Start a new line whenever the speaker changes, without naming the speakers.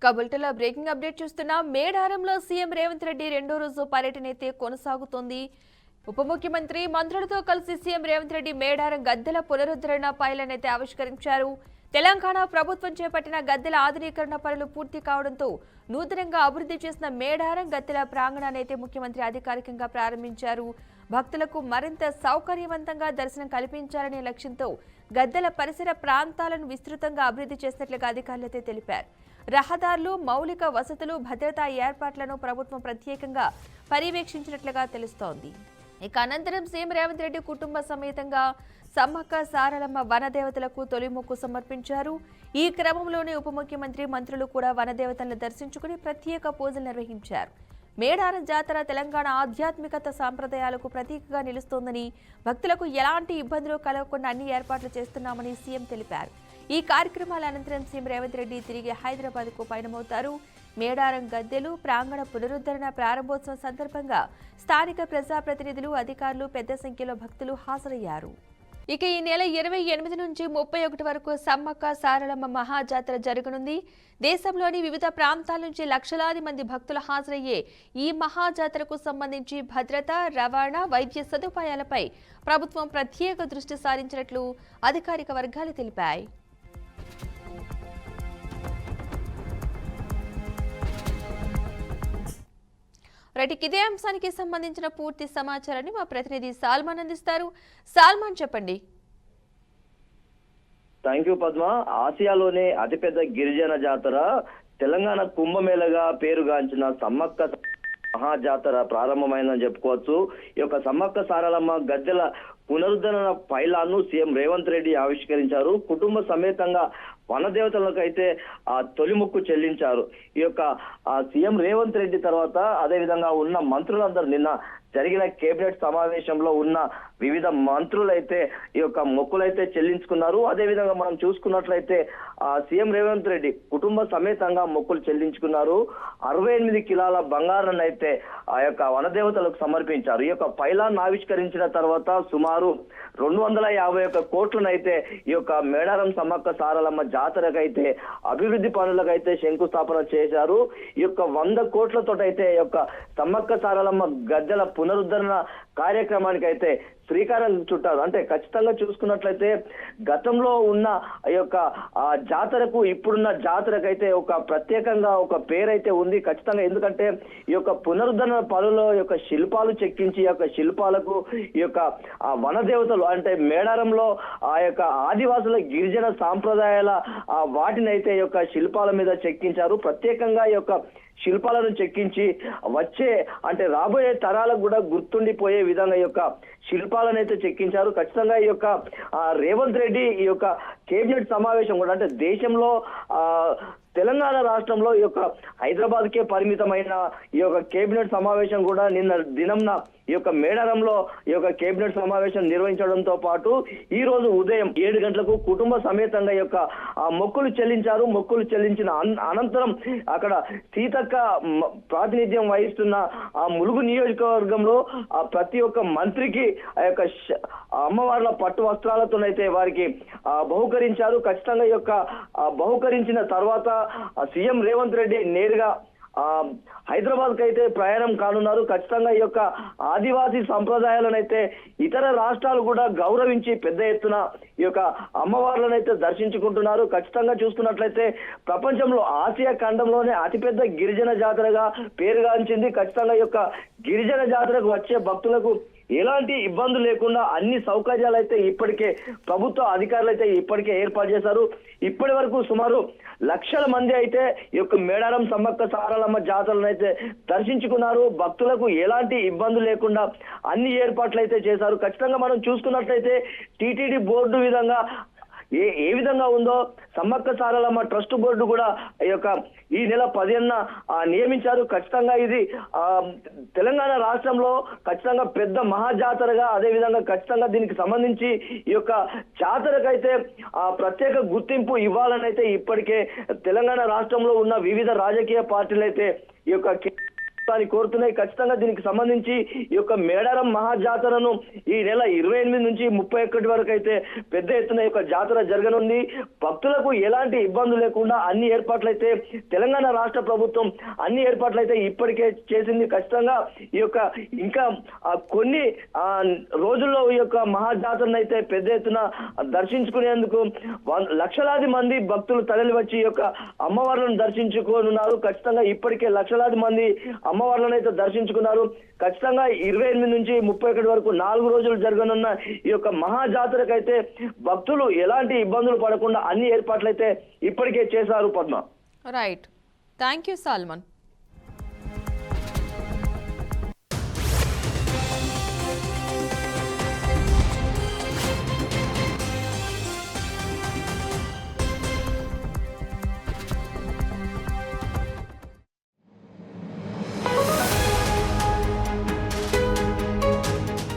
బులెటిన్లో breaking update చూస్తున్నాం. మేడారంలో సీఎం రేవంత్ రెడ్డి రెండో రోజు పర్యటన అయితే కొనసాగుతోంది. ఉప ముఖ్యమంత్రి మంత్రులతో కలిసి సీఎం రేవంత్ రెడ్డి మేడారం గద్దెల పునరుద్ధరణ పైలను అయితే ఆవిష్కరించారు. తెలంగాణ ప్రభుత్వం చేపట్టిన గద్దెల ఆధునీకరణ పనులు పూర్తి కావడంతో నూతనంగా అభివృద్ధి చేసిన మేడారం గద్దెల ప్రాంగణాన్ని అయితే ముఖ్యమంత్రి అధికారికంగా ప్రారంభించారు. భక్తులకు మరింత సౌకర్యవంతంగా దర్శనం కల్పించాలనే లక్ష్యంతో గద్దెల పరిసర ప్రాంతాలను విస్తృతంగా అభివృద్ధి చేసినట్లుగా అధికారులైతే తెలిపారు. రహదారులు, మౌలిక వసతులు, భద్రతా ఏర్పాట్లను ప్రభుత్వం ప్రత్యేకంగా పర్యవేక్షించినట్లుగా తెలుస్తోంది. ఇక అనంతరం సీఎం రేవంత్ రెడ్డి కుటుంబ సమేతంగా సమ్మక్క సారలమ్మ వనదేవతలకు తొలి మొక్కు సమర్పించారు. ఈ క్రమంలోనే ఉప ముఖ్యమంత్రి, మంత్రులు కూడా వనదేవతలను దర్శించుకుని ప్రత్యేక పూజలు నిర్వహించారు. మేడారం జాతర తెలంగాణ ఆధ్యాత్మికత సాంప్రదాయాలకు ప్రతీకగా నిలుస్తోందని, భక్తులకు ఎలాంటి ఇబ్బందులు కలగకుండా అన్ని ఏర్పాట్లు చేస్తున్నామని సీఎం తెలిపారు. ఈ కార్యక్రమాల అనంతరం సీఎం రేవంత్ రెడ్డి తిరిగి హైదరాబాద్కు పయనమవుతారు. మేడారం గద్దెలు ప్రాంగణ పునరుద్ధరణ ప్రారంభోత్సవం సందర్భంగా స్థానిక ప్రజాప్రతినిధులు, అధికారులు, పెద్ద సంఖ్యలో భక్తులు హాజరయ్యారు. ఇక ఈ నెల 28 నుంచి 31 వరకు సమ్మక్క సారలమ్మ మహాజాతర జరగనుంది. దేశంలోని వివిధ ప్రాంతాల నుంచి లక్షలాది మంది భక్తులు హాజరయ్యే ఈ మహాజాతరకు సంబంధించి భద్రత, రవాణా, వైద్య సదుపాయాలపై ప్రభుత్వం ప్రత్యేక దృష్టి సారించినట్లు అధికారిక వర్గాలు తెలిపాయి. ఇదే అంశానికి సంబంధించిన పూర్తి సమాచారాన్ని మా ప్రతినిధి సాల్మాన్ అందిస్తారు. సాల్మాన్, చెప్పండి.
Thank you Padma. ఆసియాలోనే అతిపెద్ద గిరిజన జాతర, తెలంగాణ కుంభమేళగా పేరుగాంచిన సమ్మక్క మహాజాతర ప్రారంభమైందని చెప్పుకోవచ్చు. ఈ యొక్క సమ్మక్క సారలమ్మ గద్దెల పునరుద్ధరణ పైలాన్ను సీఎం రేవంత్ రెడ్డి ఆవిష్కరించారు. కుటుంబ సమేతంగా వనదేవతలకు అయితే తొలి మొక్కు చెల్లించారు. ఈ యొక్క సీఎం రేవంత్ రెడ్డి తర్వాత అదేవిధంగా ఉన్న మంత్రులందరూ నిన్న జరిగిన కేబినెట్ సమావేశంలో ఉన్న వివిధ మంత్రులైతే ఈ యొక్క మొక్కులైతే చెల్లించుకున్నారు. అదేవిధంగా మనం చూసుకున్నట్లయితే సీఎం రేవంత్ రెడ్డి కుటుంబ సమేతంగా మొక్కులు చెల్లించుకున్నారు. 68 కిలోల బంగారాన్ని అయితే ఆ యొక్క వనదేవతలకు సమర్పించారు. ఈ యొక్క పైలాన్ని ఆవిష్కరించిన తర్వాత సుమారు 251 కోట్లను అయితే ఈ యొక్క మేడారం సమ్మక్క సారలమ్మ జాతరకైతే అభివృద్ధి పనులకైతే శంకుస్థాపన చేశారు. ఈ యొక్క 100 కోట్లతో అయితే ఈ యొక్క సమ్మక్క సారలమ్మ గద్దెల పునరుద్ధరణ కార్యక్రమానికి అయితే శ్రీకారం చుట్టారు. అంటే ఖచ్చితంగా చూసుకున్నట్లయితే గతంలో ఉన్న ఈ యొక్క జాతరకు ఇప్పుడున్న జాతరకైతే ఒక ప్రత్యేకంగా ఒక పేరైతే ఉంది ఖచ్చితంగా. ఎందుకంటే ఈ యొక్క పునరుద్ధరణ పనుల యొక్క శిల్పాలు చెక్కించి, ఈ యొక్క శిల్పాలకు ఈ యొక్క వనదేవతలు అంటే మేడారంలో ఆ యొక్క ఆదివాసుల గిరిజన సాంప్రదాయాల వాటిని అయితే ఈ యొక్క శిల్పాల మీద చెక్కించారు. ప్రత్యేకంగా ఈ యొక్క శిల్పాలను చెక్కించి వచ్చే అంటే రాబోయే తరాలకు కూడా గుర్తుండిపోయే విధంగా ఈ యొక్క శిల్పాలను అయితే చెక్కించారు. ఖచ్చితంగా ఈ యొక్క రేవంత్ రెడ్డి ఈ యొక్క కేబినెట్ సమావేశం కూడా అంటే దేశంలో తెలంగాణ రాష్ట్రంలో ఈ యొక్క హైదరాబాద్కే పరిమితమైన ఈ యొక్క కేబినెట్ సమావేశం కూడా నిన్న దినంన ఈ యొక్క మేడారంలో ఈ యొక్క కేబినెట్ సమావేశం నిర్వహించడంతో పాటు ఈ రోజు ఉదయం 7 గంటలకు కుటుంబ సమేతంగా ఈ యొక్క మొక్కులు చెల్లించారు. మొక్కులు చెల్లించిన అనంతరం అక్కడ సీతక్క ప్రాతినిధ్యం వహిస్తున్న ఆ ములుగు నియోజకవర్గంలో ప్రతి ఒక్క మంత్రికి ఆ యొక్క అమ్మవార్ల పట్టు వస్త్రాలతోనైతే వారికి బహుకరించారు. ఖచ్చితంగా ఈ యొక్క బహుకరించిన తర్వాత సీఎం రేవంత్ రెడ్డి నేరుగా హైదరాబాద్ కి అయితే ప్రయాణం కానున్నారు. ఖచ్చితంగా ఈ యొక్క ఆదివాసీ సంప్రదాయాలను అయితే ఇతర రాష్ట్రాలు కూడా గౌరవించి పెద్ద ఎత్తున ఈ యొక్క అమ్మవార్లను అయితే దర్శించుకుంటున్నారు. ఖచ్చితంగా చూసుకున్నట్లయితే ప్రపంచంలో ఆసియా ఖండంలోనే అతిపెద్ద గిరిజన జాతరగా పేరుగాంచింది. ఖచ్చితంగా ఈ యొక్క గిరిజన జాతరకు వచ్చే భక్తులకు ఎలాంటి ఇబ్బందులు లేకుండా అన్ని సౌకర్యాలు అయితే ఇప్పటికే ప్రభుత్వ అధికారులు అయితే ఇప్పటికే ఏర్పాటు చేశారు. ఇప్పటి వరకు సుమారు లక్షల మంది అయితే ఈ యొక్క మేడారం సమ్మక్క సారలమ్మ జాతరలను అయితే దర్శించుకున్నారు. భక్తులకు ఎలాంటి ఇబ్బందులు లేకుండా అన్ని ఏర్పాట్లు అయితే చేశారు. ఖచ్చితంగా మనం చూసుకున్నట్లయితే టీటీడీ బోర్డు విధంగా ఏ విధంగా ఉందో సమ్మక్క సారలమ్మ ట్రస్ట్ బోర్డు కూడా ఈ నెల 10న నియమించారు. ఖచ్చితంగా ఇది తెలంగాణ రాష్ట్రంలో ఖచ్చితంగా పెద్ద మహాజాతరగా, అదేవిధంగా ఖచ్చితంగా దీనికి సంబంధించి ఈ యొక్క జాతరకైతే ప్రత్యేక గుర్తింపు ఇవ్వాలని అయితే ఇప్పటికే తెలంగాణ రాష్ట్రంలో ఉన్న వివిధ రాజకీయ పార్టీలు అయితే ఈ యొక్క అని కోరుతున్నాయి. ఖచ్చితంగా దీనికి సంబంధించి ఈ యొక్క మేడారం మహాజాతరను ఈ నెల 28 నుంచి 31 వరకు అయితే పెద్ద ఎత్తున ఈ యొక్క జాతర జరగనుంది. భక్తులకు ఎలాంటి ఇబ్బందులు లేకుండా అన్ని ఏర్పాట్లయితే తెలంగాణ రాష్ట్ర ప్రభుత్వం అన్ని ఏర్పాట్లయితే ఇప్పటికే చేసింది. ఖచ్చితంగా ఈ యొక్క ఇంకా కొన్ని రోజుల్లో ఈ యొక్క మహాజాతరను అయితే పెద్ద ఎత్తున దర్శించుకునేందుకు లక్షలాది మంది భక్తులు తరలి వచ్చి ఈ యొక్క అమ్మవార్లను దర్శించుకోనున్నారు. ఖచ్చితంగా ఇప్పటికే లక్షలాది మంది అమ్మవార్లను అయితే దర్శించుకున్నారు. ఖచ్చితంగా 28 నుంచి 31 వరకు 4 రోజులు జరగనున్న ఈ యొక్క మహాజాతరకైతే భక్తులు ఎలాంటి ఇబ్బందులు పడకుండా అన్ని ఏర్పాట్లయితే ఇప్పటికే చేశారు. Padma.
Right, thank you salmon.